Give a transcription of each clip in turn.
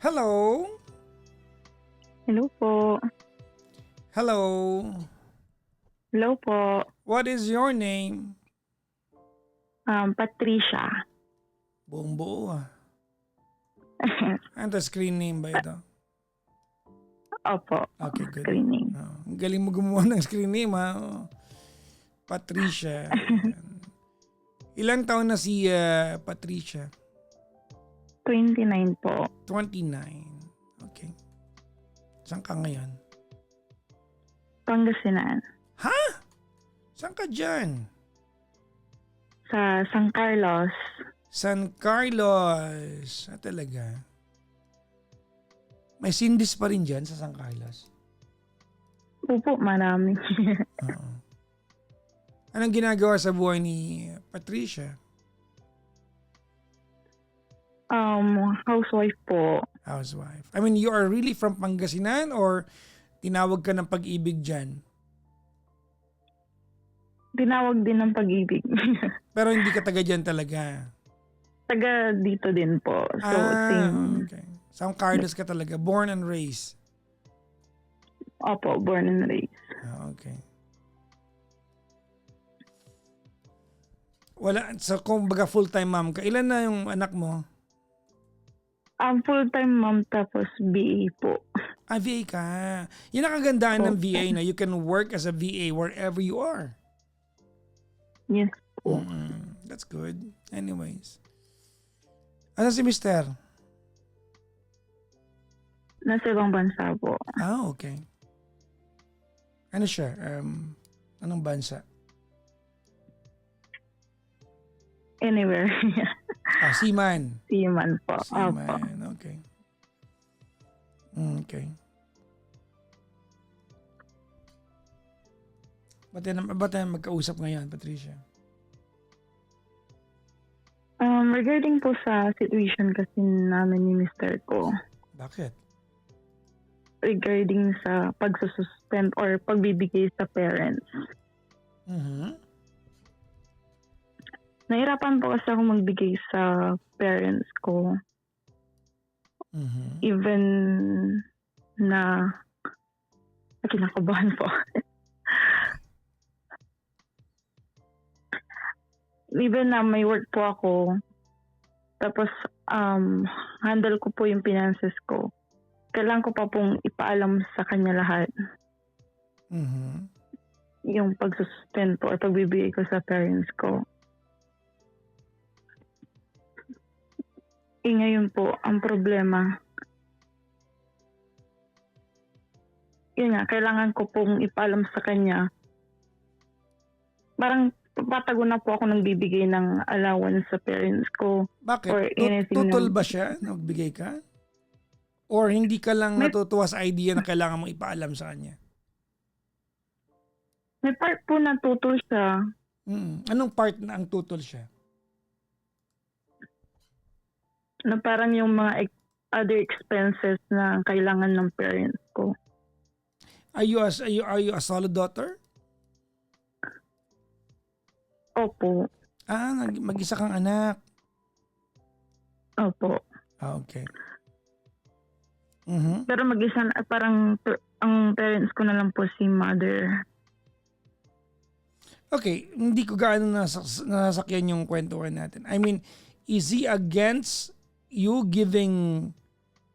Hello? Hello po. Hello? Hello po. What is your name? Patricia. Buong buo ah. Ano to, screen name ba ito? Opo. Okay, good. Screening. Ang galing mo gumawa ng screen name ha. Patricia. Ayan. Ilang taon na si Patricia? 29 po. 29. Okay. Saan ka ngayon? Pangasinan. Ha? Saan ka dyan? Sa San Carlos. San Carlos. Talaga? May Cindy's pa rin dyan sa San Carlos? Opo, marami. Oo. Anong ginagawa sa buhay ni Patricia? Housewife po. Housewife. I mean, you are really from Pangasinan or tinawag ka ng pag-ibig dyan? Tinawag din ng pag-ibig. Pero hindi ka taga dyan talaga? Taga dito din po. So, same. Okay. San Carlos ka talaga. Born and raised? Opo, born and raised. Okay. Wala. So, kung baga full-time mom ka, ilan na yung anak mo? Full-time mom tapos BA po. VA ka. Yan ang kagandaan ng Opo. VA na you can work as a VA wherever you are. Yes po. That's good. Anyways. Ano si Mister? Nasa ibang bansa po. Okay. Ano siya? Anong bansa? Anywhere. Seaman. Seaman po. Opo. Seaman. Okay. Okay. Ba't tayo magkausap ngayon, Patricia? Regarding po sa situation kasi namin ni Mr. ko, Bakit? regarding sa pagsususpend or pagbibigay sa parents. Nahirapan po kasi ako magbigay sa parents ko. Even na kinakabahan po. Even na may work po ako, tapos handle ko po yung finances ko. Kailangan ko pa pong ipaalam sa kanya lahat. Yung pagsususpend po or pagbibigay ko sa parents ko. Ngayon po, ang problema, yun nga, kailangan ko pong ipaalam sa kanya. Parang patago na po ako nang bibigay ng allowance sa parents ko. Bakit? Or anything Tutol na- ba siya? Nagbigay ka? Or hindi ka lang natutuwa sa idea na kailangan mong ipaalam sa kanya? May part po na tutol siya. Anong part na ang tutol siya? Na parang yung mga other expenses na kailangan ng parents ko. Are you a solo daughter? Opo. Mag-isa kang anak. Opo. Okay. Pero mag-isa na, parang ang parents ko na lang po si mother. Okay, hindi ko gaano nasakyan yung kwentuhan natin. I mean, is he against you giving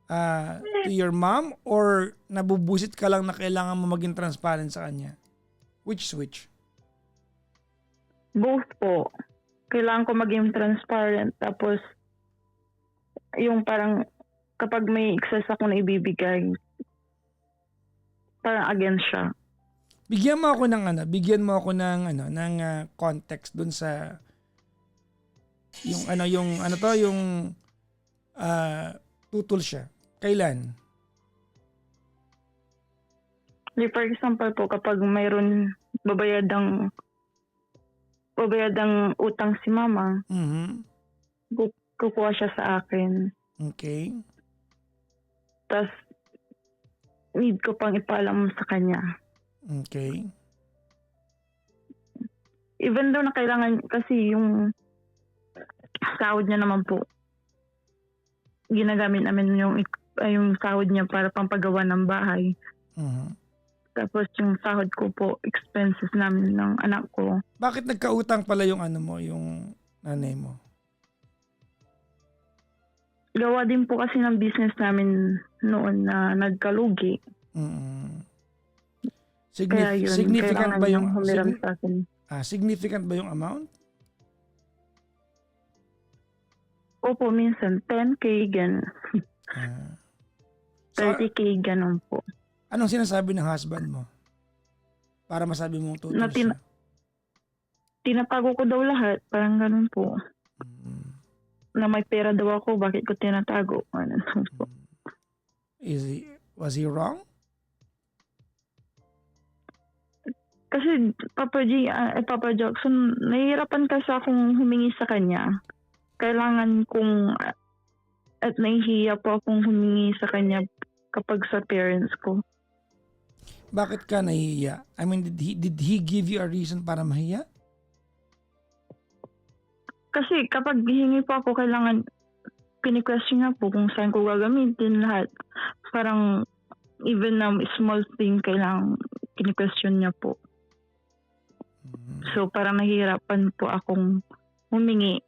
to your mom or nabubusit ka lang na kailangan mo maging transparent sa kanya? Which? Both po. Kailangan ko maging transparent. Tapos, yung parang kapag may excess ako na ibibigay, parang against siya. Bigyan mo ako ng context dun sa yung tutol siya. Kailan? Like for example po, kapag mayroon babayadang utang si mama, kukuha siya sa akin. Okay. Tapos, need ko pang ipaalam sa kanya. Okay. Even though na kailangan, kasi yung sahod niya naman po, ginagamit namin yung yung sahod niya para pampagawa ng bahay. Mhm. Tapos yung sahod ko po, expenses namin ng anak ko. Bakit nagkautang pala yung ano mo, yung nanay mo? Gawa din po kasi ng business namin noon na nagkalugi. Mm. Kaya yun, Significant kailangan ba niyang yung humiram sa akin. significant ba yung amount? Opo, minsan 10K, gan. Ah. So, 30K, ganun po. anong sinasabi ng husband mo? Para masabi mong Na tutol siya. tinatago ko daw lahat, parang ganun po. Mm. Na may pera daw ako, bakit ko tinatago? Ano po. Was he wrong? Kasi Papa Jackson, nahihirapan kasi akong humingi sa kanya. Kailangan kong, at nahihiya po akong humingi sa kanya kapag sa parents ko. Bakit ka nahihiya? I mean, did he give you a reason para mahiya? Kasi kapag hihingi po ako, kailangan kini-question niya po kung saan ko gagamitin lahat. Parang even na small thing, kailangan kini-question niya po. So parang nahihirapan po akong humingi.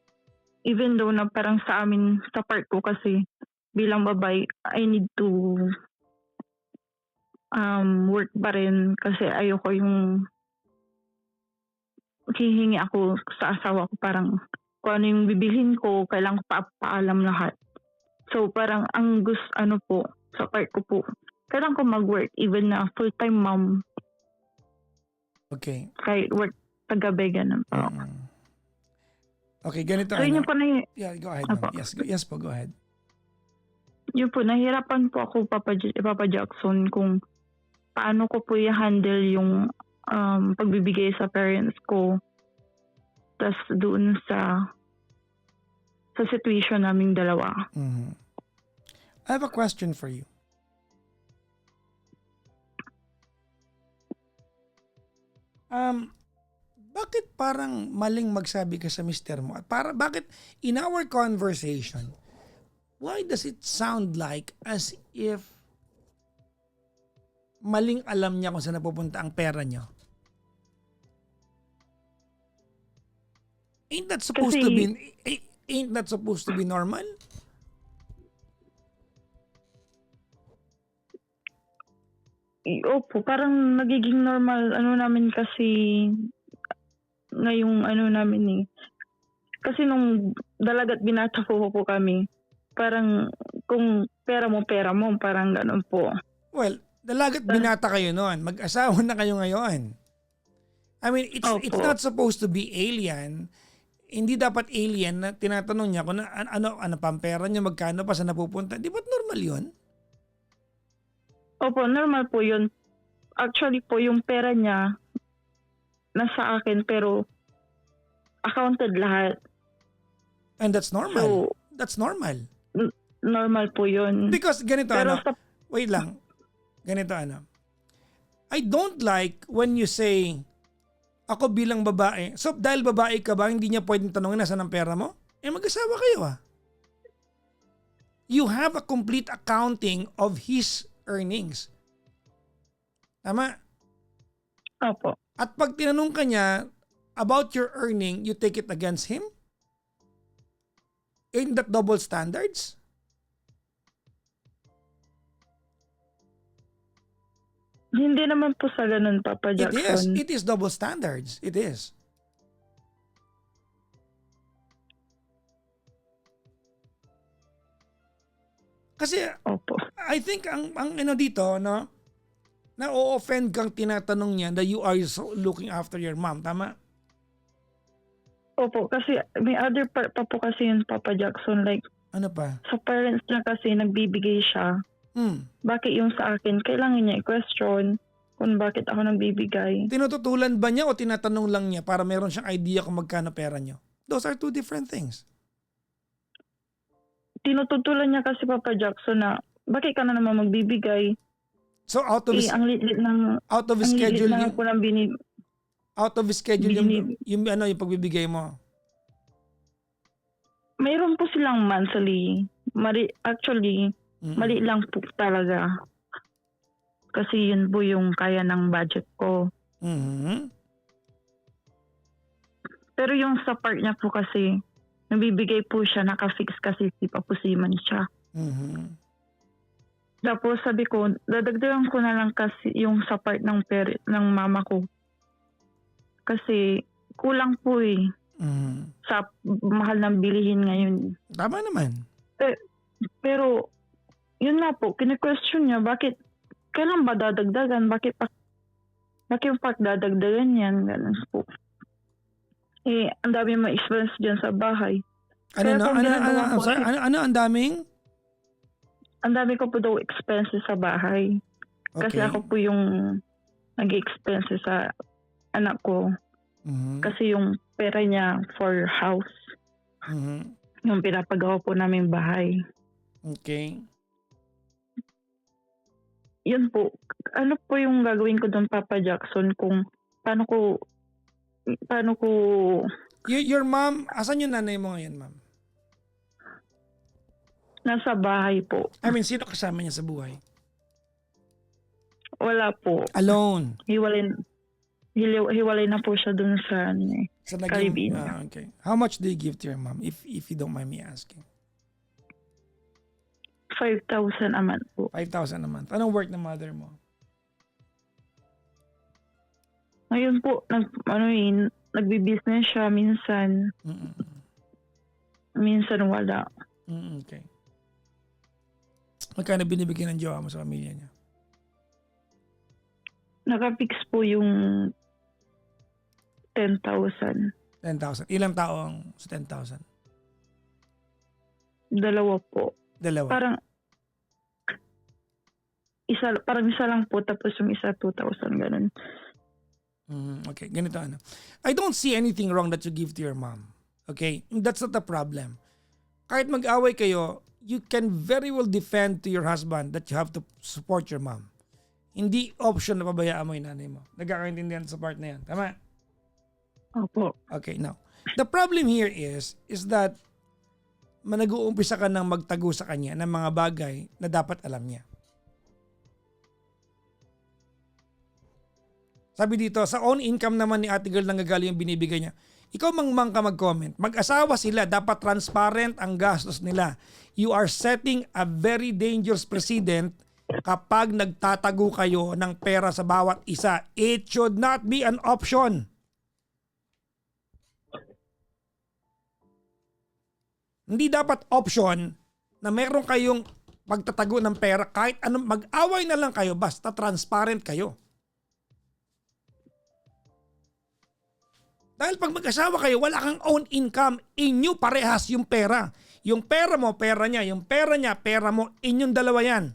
Even though na parang sa amin, sa part ko kasi bilang babae, I need to work pa rin kasi ayoko yung hihingi ako sa asawa ko, parang kung ano yung bibilhin ko, kailangan ko paalam lahat. So parang ang po, sa part ko po, kailangan ko mag-work even na full-time mom, Okay. kahit work paggabi, ganun po. Okay, ganito So yun po Yeah, go ahead. Apo. Ma'am. Yes po, go ahead. yun po, nahirapan po ako, Papa Jackson, kung paano ko po i-handle yung pagbibigay sa parents ko. Tas doon sa situation naming dalawa. Mhm. I have a question for you. Bakit parang maling magsabi ka sa mister mo? At bakit in our conversation, why does it sound like as if maling alam niya kung saan napupunta ang pera niyo? Ain't that supposed to be normal? Opo, parang nagiging normal namin kasi ngayong namin eh. Kasi nung dalagat binata po kami, parang kung pera mo, parang ganun po. Well, dalagat binata kayo noon. Mag-asawa na kayo ngayon. I mean, it's not supposed to be alien. Hindi dapat alien na tinatanong niya kung ano pang pera niya, magkano pa, saan napupunta. Di ba't normal yun? Opo, normal po yun. Actually po, yung pera niya nasa akin pero accounted lahat. And that's normal. So, That's normal. Normal po yun. Because ganito Pero wait lang. Ganito I don't like when you say, ako bilang babae. So dahil babae ka ba, hindi niya pwedeng tanongin nasaan ang pera mo? Mag-asawa kayo You have a complete accounting of his earnings. Tama? Opo. At pag tinanong ka niya about your earning, you take it against him? Ain't that double standards? Hindi naman po sa ganun, Papa Jackson. It is double standards. It is. Kasi Opo. I think ang dito na-offend kang tinatanong niya that you are so looking after your mom, tama? Opo, kasi may other part pa po kasi yun, Papa Jackson. Like, Ano pa? sa parents niya kasi nagbibigay siya. Bakit yung sa akin, kailangan niya i-question kung bakit ako nagbibigay. Tinututulan ba niya o tinatanong lang niya para meron siyang idea kung magkano pera niyo? Those are two different things. Tinututulan niya kasi, Papa Jackson, na bakit ka na naman magbibigay? So out of his schedule lang po ng out of his schedule yung pagbibigay mo. Mayroon po silang monthly. Actually, Mali lang po talaga. Kasi yun po yung kaya ng budget ko. Mhm. Pero yung sa part niya po kasi, nabibigay po siya, naka-fix kasi si Papusiman siya. Mhm. Tapos sabi ko, dadagdagan ko na lang kasi yung sa part ng mama ko. Kasi kulang po eh. Mhm. Sa mahal ng bilihin ngayon. Tama naman. Pero, yun nga po, kine-question niya, bakit, kailan ba dadagdagan? Bakit dadagdagan yan? Ganun po. Ang dami mga expense dyan sa bahay. Ano Kaya na? kung ginagawa I'm ko, sorry, ano ang daming? ang dami ko po daw expenses sa bahay. Kasi Okay. ako po yung nag-expenses sa anak ko. Mhm. Kasi yung pera niya for house, Mhm. yung pinapagawa po namin bahay. Okay. Yun po, ano po yung gagawin ko doon, Papa Jackson, kung paano ko Your mom, asan yung nanay mo ngayon, ma'am? nasa bahay po. I mean, sino kasama niya sa buhay? Wala po. Alone. Hiwalay na po siya doon sa Sa Caribbean. okay. How much do you give to your mom, if you don't mind me asking? 5,000 a month po. 5,000 a month. Anong work ng mother mo? Ngayon po, nagbi-business siya minsan. Mm-mm. Minsan wala. Okay. Magkano binibigyan ng jowa mo sa pamilya niya? Nakapix po yung 10,000. 10,000. Ilang tao ang sa 10,000? Dalawa po. Dalawa. Parang isa lang po, tapos yung isa 2,000, ganun. Okay, ganito ano. I don't see anything wrong that you give to your mom. Okay? That's not the problem. Kahit mag-away kayo, you can very well defend to your husband that you have to support your mom. Hindi option na pabayaan mo yung nanay mo. Nagkakaintindihan sa part na yan. Tama? Opo. Okay, now. The problem here is that nag-uumpisa ka ng magtago sa kanya ng mga bagay na dapat alam niya. Sabi dito, sa own income naman ni ate girl nanggagaling yung binibigay niya. Ikaw mangmang ka mag-comment. Mag-asawa sila, dapat transparent ang gastos nila. You are setting a very dangerous precedent kapag nagtatago kayo ng pera sa bawat isa. It should not be an option. Hindi dapat option na meron kayong pagtatago ng pera kahit anong mag-away na lang kayo basta transparent kayo. Dahil pag mag-asawa kayo, wala kang own income, inyo parehas yung pera. Yung pera mo, pera niya. Yung pera niya, pera mo, inyong dalawa yan.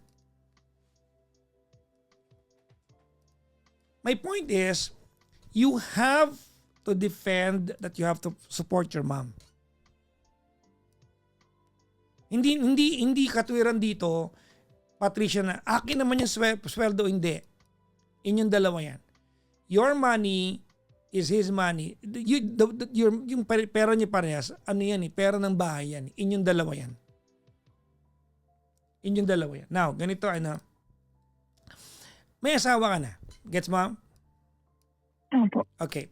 My point is, you have to defend that you have to support your mom. Hindi katwiran dito, Patricia, na akin naman yung sweldo, hindi. Inyong dalawa yan. Your money is his money. Yung pera niya parehas, ano yan eh, pera ng bahay yan. Inyong dalawa yan. Inyong dalawa yan. Now, ganito ano, may asawa ka na. Gets mo? Opo. Okay.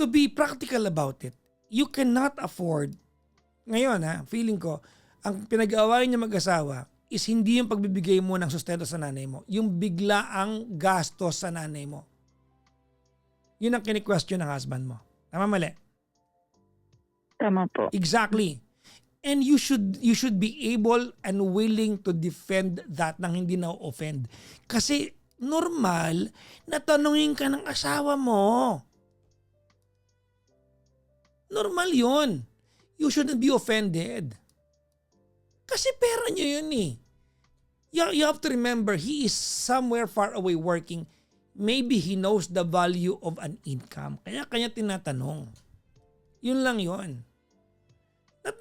To be practical about it, you cannot afford, ngayon feeling ko, ang pinag-aawayan niya mag-asawa is hindi yung pagbibigay mo ng sustento sa nanay mo, yung biglaang gastos sa nanay mo. Yun ang kini-question ng husband mo. Tama, mali? Tama po. Exactly. And you should be able and willing to defend that nang hindi na-offend. Kasi normal na tanungin ka ng asawa mo. Normal yun. You shouldn't be offended. Kasi pera niya yun eh. You have to remember, he is somewhere far away working. Maybe he knows the value of an income. Kaya kanya tinatanong. Yun lang yun.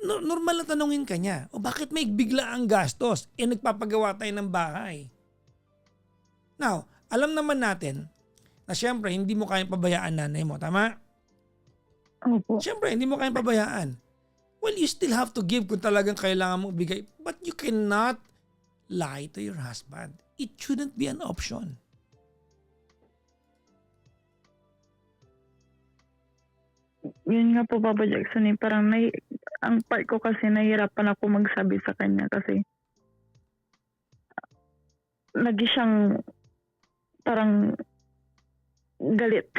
Normal na tanungin ka niya. O bakit may bigla ang gastos? Nagpapagawa tayo ng bahay. Now, alam naman natin na syempre hindi mo kayang pabayaan nanay mo. Tama? Opo. Syempre hindi mo kayang pabayaan. Well, you still have to give kung talagang kailangan mo bigay. But you cannot lie to your husband. It shouldn't be an option. Yun nga po, Papa Jackson, parang ang part ko kasi nahihirapan ako magsabi sa kanya kasi lagi siyang parang galit.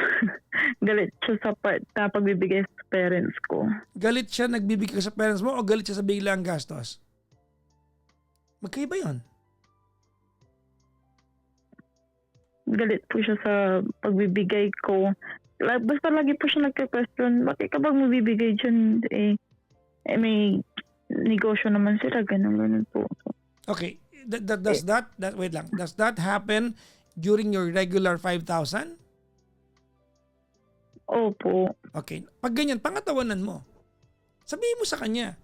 Galit siya sa part na pagbibigay sa parents ko. Galit siya nagbibigay sa parents mo o galit siya sa biglang gastos? Magkaiba yun. Galit po siya sa pagbibigay ko. Basta lagi po siya nagka-question, bakit ka ba magbibigay dyan? May negosyo naman sila, ganun po. Okay, wait lang. Does that happen during your regular 5,000? Opo. Okay. Pag ganyan, pangatawanan mo. Sabihin mo sa kanya,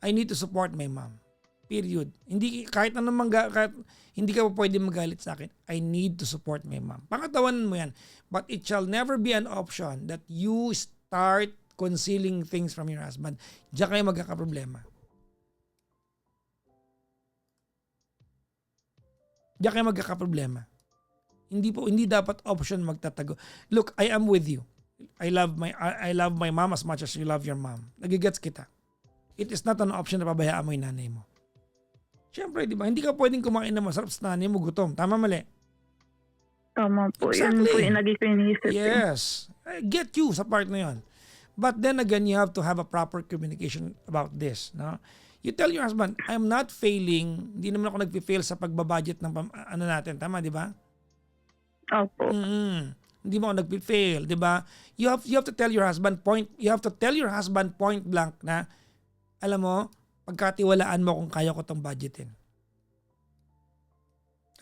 I need to support my mom. Period. Hindi kahit hindi ka pa pwede magalit sa akin. I need to support my mom. Pangatawanan mo yan. But it shall never be an option that you start concealing things from your husband. Diyan kayo magkakaproblema. Diyan kayo magkakaproblema. Hindi dapat option magtatago. Look, I am with you. I love my mom as much as you love your mom. Nagigets kita. It is not an option na pabayaan mo yung nanay mo. Siyempre, di ba? Hindi ka pwedeng kumain na masarap sa nanay mo, gutom. Tama, mali? Tama po. Exactly. Yan po yung lagi ko iniisip. Yes. I get you sa part na yun. But then again, you have to have a proper communication about this. No? You tell your husband, I'm not failing. Hindi naman ako nagpi-fail sa pagbabudget ng ano natin. Tama, di ba? Opo. Hindi mo ako nagpi-fail, di ba? You have to tell your husband point blank na, alam mo, pagkatiwalaan mo kung kaya ko tong budgetin.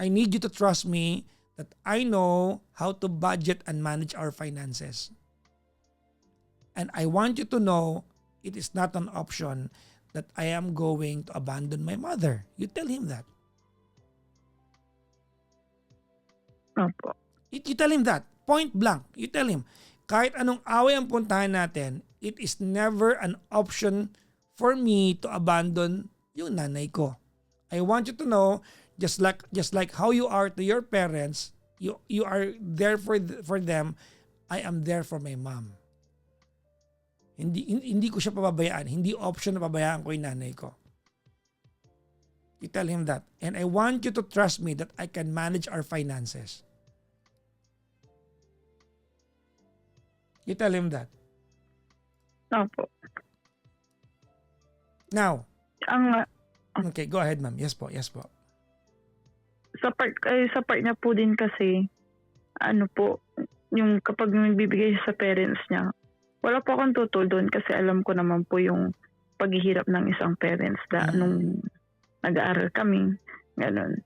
I need you to trust me that I know how to budget and manage our finances. And I want you to know it is not an option that I am going to abandon my mother. You tell him that. Opo. You tell him that. Point blank. You tell him. Kahit anong away ang puntahan natin, it is never an option for me to abandon yung nanay ko. I want you to know, just like how you are to your parents, you are there for them, I am there for my mom. Hindi ko siya pababayaan. Hindi option na pabayaan ko yung nanay ko. You tell him that. And I want you to trust me that I can manage our finances. You tell him that. Opo. Now, Ang okay, go ahead, ma'am. Yes po. sa part niya po din kasi, ano po, yung kapag nagbibigay siya sa parents niya, wala po akong tutol doon kasi alam ko naman po yung paghihirap ng isang parents nung nag-aaral kami, ganun.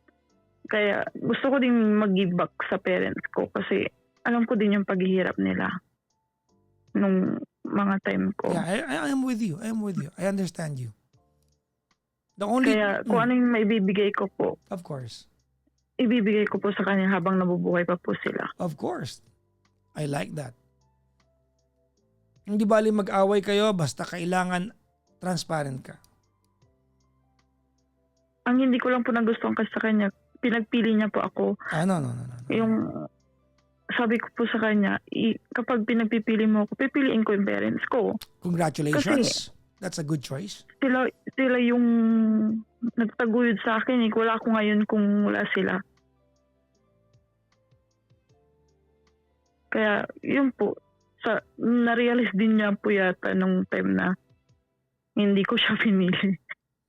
Kaya gusto ko din mag-give back sa parents ko kasi alam ko din yung paghihirap nila nung mga time ko. Yeah, I am with you. I understand you. The only Kaya kung ano yung maibibigay ko po, of course. ibibigay ko po sa kanya habang nabubuhay pa po sila. Of course. I like that. Hindi bali mag-away kayo basta kailangan transparent ka. Ang hindi ko lang po nagustuhan kasi sa kanya, pinagpili niya po ako. No. Yung sabi ko po sa kanya, kapag pinagpipili mo ako, pipiliin ko yung parents ko. Congratulations. Kasi, that's a good choice. Sila yung nagtaguyod sa akin. Wala ako ngayon kung wala sila. Kaya yun po, na-realize din niya po yata nung time na hindi ko siya pinili.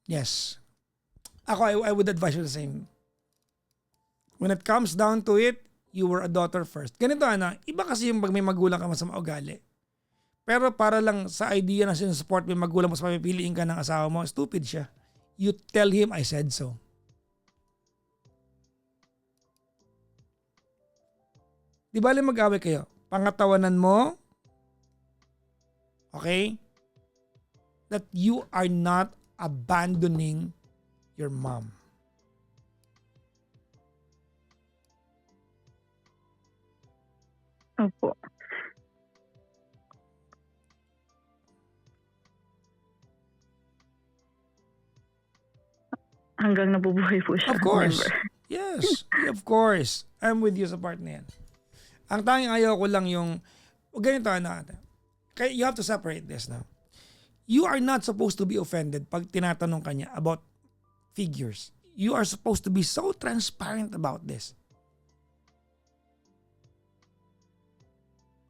Yes. Ako, I would advise you the same. When it comes down to it, you were a daughter first. Ganito, iba kasi yung pag may magulang ka masama ugali. Pero para lang sa idea na sinusupport mo yung magulang mo sa papipiliin ka ng asawa mo, stupid siya. You tell him, I said so. Di bali mag-away kayo. Pangatawanan mo, okay, that you are not abandoning your mom. Opo. hanggang nabubuhay po siya. Of course. Never. Yes, of course. I'm with you sa part na yan. Ang tanging ayaw ko lang yung, ganito ate. Kaya you have to separate this now. You are not supposed to be offended pag tinatanong ka niya about figures. You are supposed to be so transparent about this.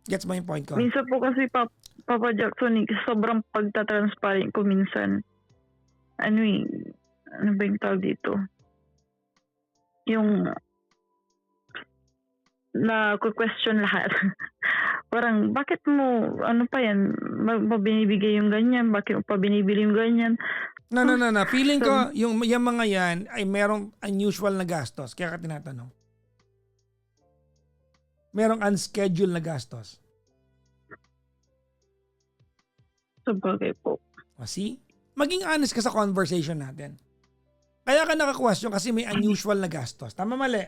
Gets mo yung point ko? Minsan po kasi Papa Jackson, sobrang pagtatransparent ko minsan. Ano ba yung tawag dito? Yung na-question lahat. Parang, bakit mo, ano pa yan, binibigay yung ganyan, bakit mo pa binibili yung ganyan? No. Feeling ko, yung mga yan ay merong unusual na gastos. Kaya ka tinatanong. Merong unscheduled na gastos. Sabagay po. See? Maging honest ka sa conversation natin. Kaya ka naka-question kasi may unusual na gastos. Tama mali?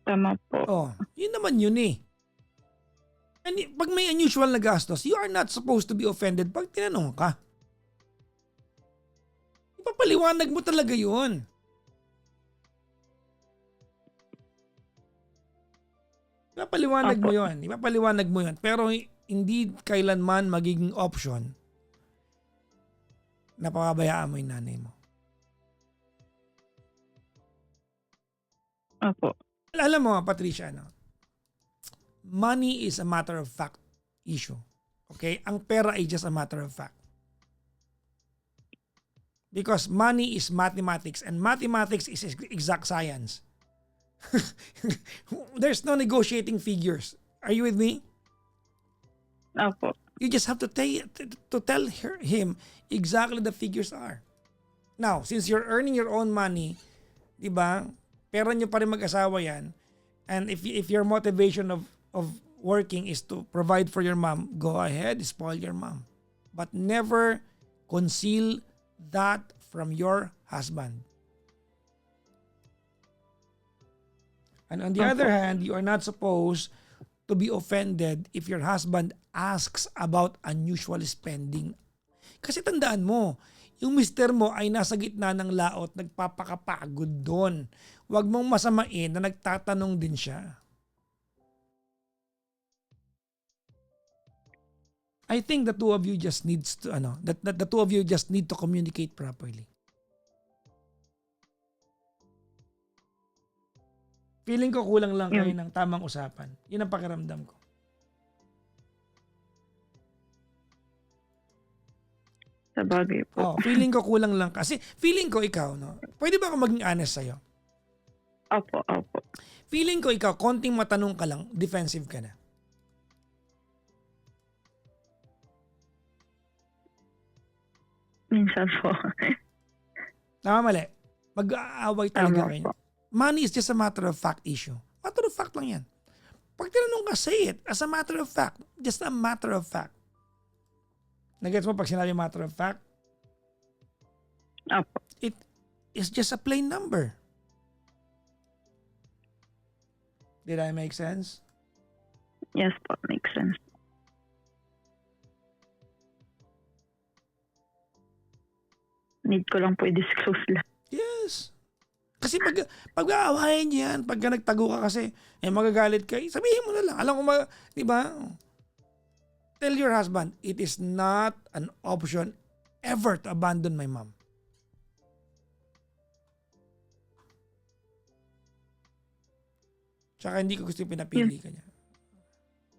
Tama po. Oh, yun naman yun eh. And pag may unusual na gastos, you are not supposed to be offended pag tinanong ka. Ipapaliwanag mo talaga yun. Ipapaliwanag mo yun. Pero hindi kailanman magiging option na pababayaan mo yung nanay mo. Opo. Alam mo, Patricia, money is a matter of fact issue. Okay? Ang pera ay just a matter of fact. Because money is mathematics and mathematics is exact science. There's no negotiating figures. Are you with me? Opo. You just have to tell him exactly the figures are. Now, since you're earning your own money, di ba? Pera nyo pa rin mag-asawa yan. And if your motivation of working is to provide for your mom, go ahead, spoil your mom. But never conceal that from your husband. And on the other hand, you are not supposed to be offended if your husband asks about unusual spending. Kasi tandaan mo, yung mister mo ay nasa gitna ng laot, nagpapakapagod doon. Huwag mong masamain na nagtatanong din siya. I think the two of you just needs to the two of you just need to communicate properly. Feeling ko kulang lang kayo ng tamang usapan. Yun ang pakiramdam ko. Sabagay po. Feeling ko kulang lang kasi feeling ko ikaw, pwede ba ako maging honest sa'yo? Opo. Feeling ko ikaw, konting matanong ka lang, defensive ka na. Minsan po. Tama mali. Mag-aaway talaga Tama kayo. po. Money is just a matter of fact issue. Matter of fact lang yan. Pag tinanong ka, say it as a matter of fact. Just a matter of fact. Nagets mo pag sinabi matter of fact? Opo. It is just a plain number. Did I make sense? Yes po, makes sense. Need ko lang po i-disclose lang. Yes. Kasi pag-aawayan niyo yan, pagka nagtago ka kasi, magagalit ka, sabihin mo na lang. Alam ko di ba? Tell your husband, it is not an option ever to abandon my mom. Tsaka hindi ko gusto yung pinapili ka niya.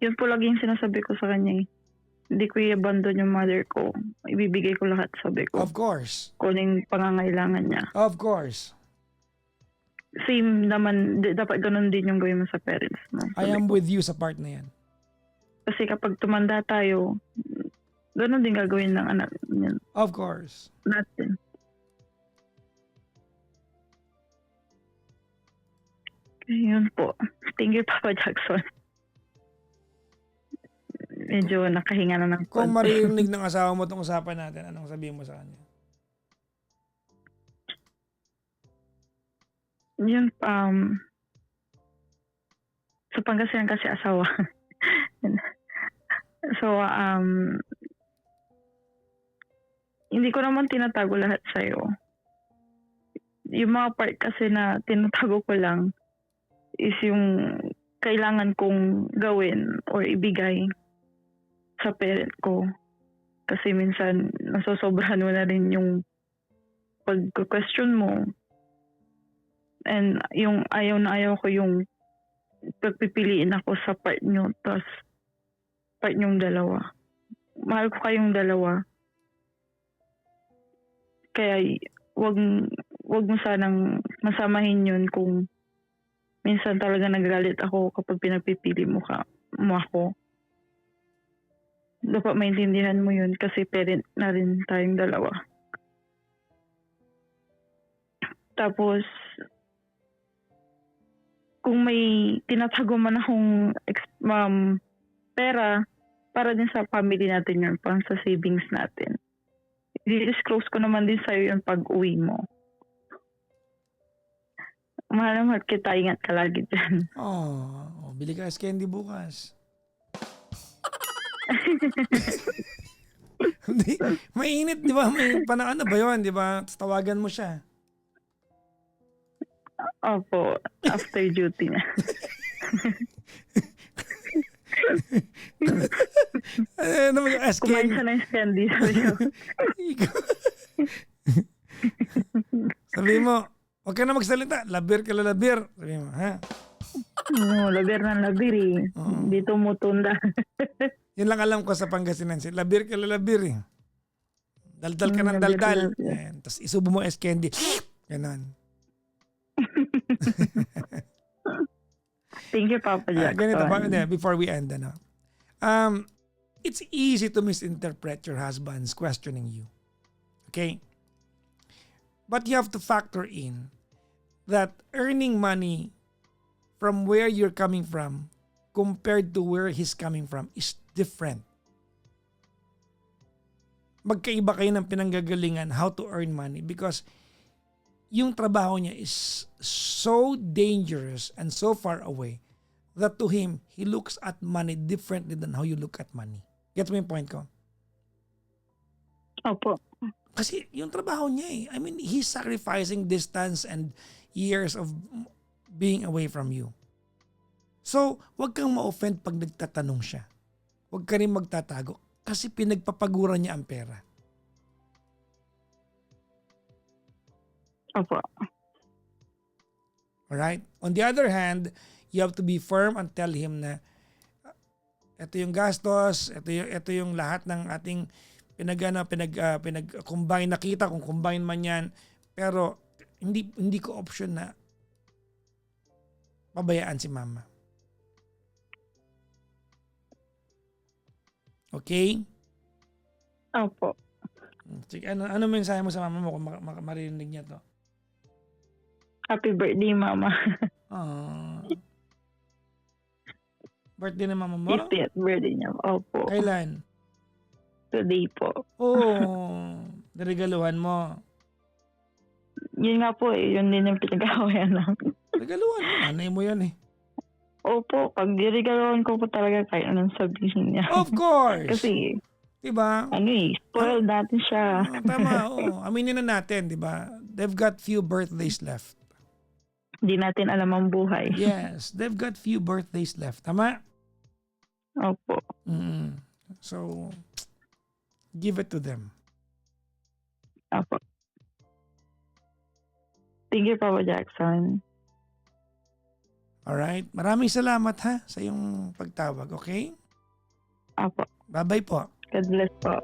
Yun po lagi yung sinasabi ko sa kanya. Hindi ko i-abandon yung mother ko. Ibibigay ko lahat, sabi ko. Of course. Kuning pangangailangan niya. Of course. Same naman, dapat ganun din yung gawin mo sa parents mo. I am with you sa part na yan. Kasi kapag tumanda tayo, ganun din gagawin ng anak niyan. Of course. Natin. Yun po. Thank you, Papa Jackson. Medyo nakahinga na ng Kung konti. maririnig ng asawa mo itong usapan natin, anong sabihin mo sa kanya? Yun, sa Pangasinan kasi asawa. So, hindi ko naman tinatago lahat sa'yo. Yung mga part kasi na tinatago ko lang is yung kailangan kong gawin or ibigay sa parent ko. Kasi minsan nasosobrahan mo na rin yung pag-question mo. And yung ayaw na ayaw ko yung pagpipiliin ako sa part nyo, tapos part nyong dalawa. Mahal ko kayong dalawa. Kaya wag mo sanang masamahin yun kung minsan talaga nagagalit ako kapag pinagpipili mo ako. Dapat maintindihan mo yun kasi parent na rin tayong dalawa. Tapos, kung may tinatago man akong pera, para din sa family natin yun, pang sa savings natin. I-disclose ko naman din sa'yo yung pag-uwi mo. Mahal na mahal kita, ingat ka lagi dyan. Oh, bili ka ice candy bukas. Hindi, mainit, di ba? May ano ba yun, di ba? Tapos tawagan mo siya. Opo, after duty na. Ano mo yung ice Kumain candy? siya ng candy. Sabi mo, huwag ka na magsalita. Labir ka lalabir. Sabi mo, ha? Labir ng labir eh. Oo. Dito mutunda. Yun lang alam ko sa Pangasinan. Labir ka lalabir eh. Daldal ka ng Labir ka daldal. lalabir. Ayan. Tapos isubo mo ice candy. Ganon. Thank you, Papa Jackson. Ganito, before we end, it's easy to misinterpret your husband's questioning you. Okay? But you have to factor in that earning money from where you're coming from compared to where he's coming from is different. Magkaiba kayo ng pinanggagalingan how to earn money because yung trabaho niya is so dangerous and so far away that to him, he looks at money differently than how you look at money. Get mo yung point ko? Opo. Kasi yung trabaho niya I mean, he's sacrificing distance and years of being away from you. So, wag kang ma-offend pag nagtatanong siya. Wag ka rin magtatago kasi pinagpapaguran niya ang pera. Opo. Alright? On the other hand, you have to be firm and tell him na ito yung gastos, ito yung lahat ng ating pinag-combine, nakita kung combine man yan, pero hindi ko option na pabayaan si mama. Okay? Opo. Sige, ano mensahe mo sa mama mo kung marinig niya to? Happy birthday, Mama. Birthday na mama mo? 50th birthday niya. Opo. Kailan? Today po. Oh, niregaluhan mo. Yun nga po eh. Yun din yung pinag-awayan lang. Regaluhan mo. Nanay mo yan eh. Opo. Pag diregaluhan ko po talaga kahit anong sabihin niya. Of course! Kasi, diba? spoiled natin siya. Tama, oo. Aminin na natin, diba? They've got few birthdays left. Hindi natin alam ang buhay. Yes, they've got few birthdays left. Tama? Opo. So, give it to them. Opo. Thank you, Papa Jackson. Alright? Maraming salamat ha sa iyong pagtawag, okay? Opo. Bye-bye po. God bless po.